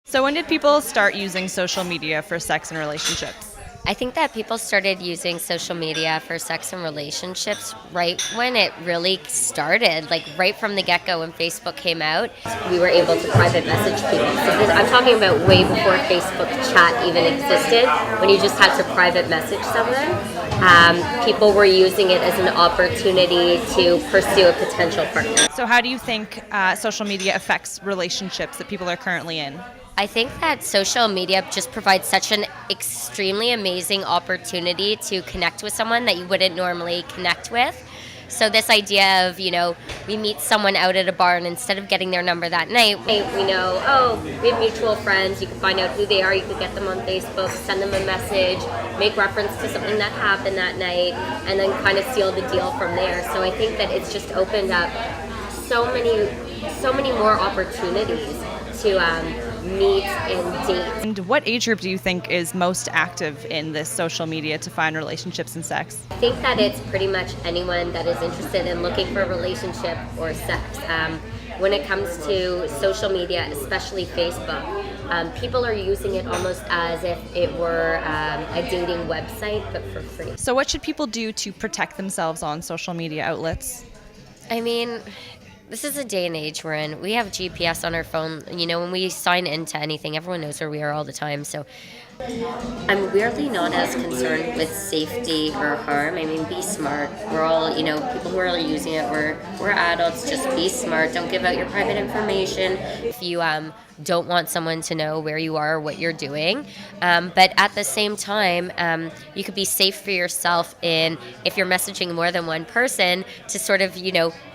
So when did people start using social media for sex and relationships? I think that people started using social media for sex and relationships right when it really started, like right from the get-go when Facebook came out. We were able to private message people. I'm talking about way before Facebook chat even existed, when you just had to private message someone. People were using it as an opportunity to pursue a potential partner. So how do you think social media affects relationships that people are currently in? I think that social media just provides such an extremely amazing opportunity to connect with someone that you wouldn't normally connect with. So this idea of, we meet someone out at a bar and instead of getting their number that night, we know, we have mutual friends, you can find out who they are, you can get them on Facebook, send them a message, make reference to something that happened that night, and then kind of seal the deal from there. So I think that it's just opened up so many more opportunities to meet and date. And what age group do you think is most active in this social media to find relationships and sex? I think that it's pretty much anyone that is interested in looking for a relationship or sex. When it comes to social media, especially Facebook, people are using it almost as if it were a dating website, but for free. So what should people do to protect themselves on social media outlets? I mean, this is a day and age we're in. We have GPS on our phone. When we sign into anything, everyone knows where we are all the time. So I'm weirdly not as concerned with safety or harm. I mean, be smart. We're all, people who are using it, we're adults. Just be smart. Don't give out your private information. If you don't want someone to know where you are or what you're doing. But at the same time, you could be safe for yourself if you're messaging more than one person to sort of,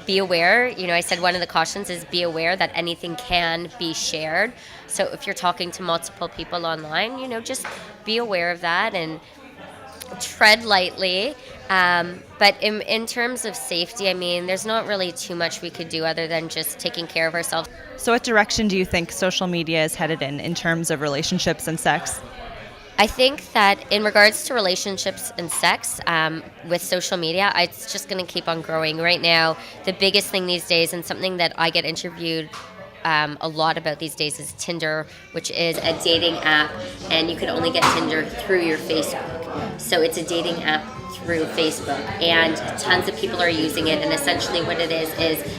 be aware. I said one of the cautions is be aware that anything can be shared. So if you're talking to multiple people online, just be aware of that and tread lightly. But in terms of safety, I mean, there's not really too much we could do other than just taking care of ourselves. So what direction do you think social media is headed in terms of relationships and sex? I think that in regards to relationships and sex, with social media, it's just going to keep on growing. Right now, the biggest thing these days, and something that I get interviewed a lot about these days, is Tinder, which is a dating app, and you can only get Tinder through your Facebook. So it's a dating app through Facebook, and tons of people are using it, and essentially what it is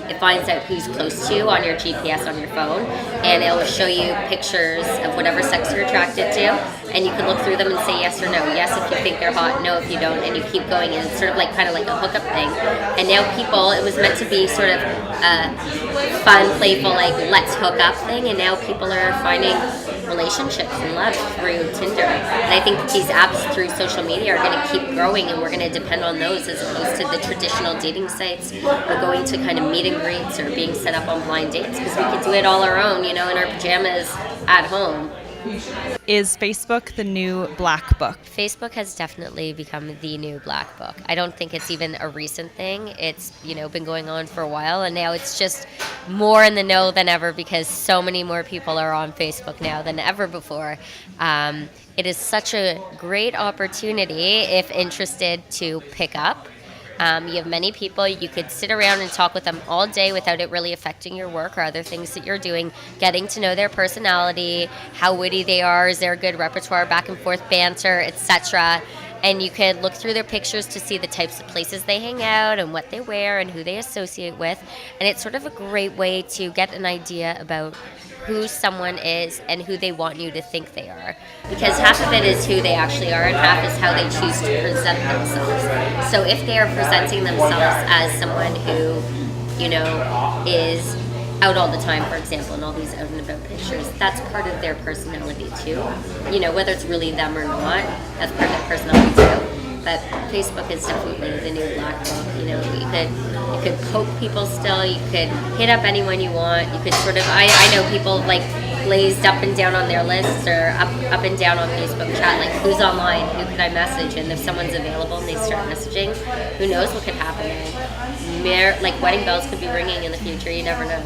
it finds out who's close to you on your GPS on your phone, and it will show you pictures of whatever sex you're attracted to, and you can look through them and say yes or no. Yes if you think they're hot, no if you don't, and you keep going, and it's sort of kind of like a hookup thing. And now it was meant to be sort of a fun, playful, let's hook up thing, and now people are finding relationships and love through Tinder. And I think these apps through social media are going to keep growing, and we're going to depend on those as opposed to the traditional dating sites or going to kind of meet and greets or being set up on blind dates, because we could do it all our own, in our pajamas at home. Is Facebook the new black book? Facebook has definitely become the new black book. I don't think it's even a recent thing. It's, been going on for a while, and now it's just more in the know than ever because so many more people are on Facebook now than ever before. It is such a great opportunity, if interested, to pick up. You have many people. You could sit around and talk with them all day without it really affecting your work or other things that you're doing, getting to know their personality, how witty they are, is there a good repertoire, back and forth banter, etc. And you could look through their pictures to see the types of places they hang out and what they wear and who they associate with. And it's sort of a great way to get an idea about who someone is and who they want you to think they are. Because half of it is who they actually are and half is how they choose to present themselves. So if they are presenting themselves as someone who, is out all the time, for example, in all these out and about pictures, that's part of their personality too. Whether it's really them or not, that's part of their personality too. But Facebook is definitely the new black book. You could poke people still. You could hit up anyone you want. You could sort of, I know people glazed up and down on their lists or up and down on Facebook chat, who's online, who could I message? And if someone's available and they start messaging, who knows what could happen. Wedding bells could be ringing in the future. You never know.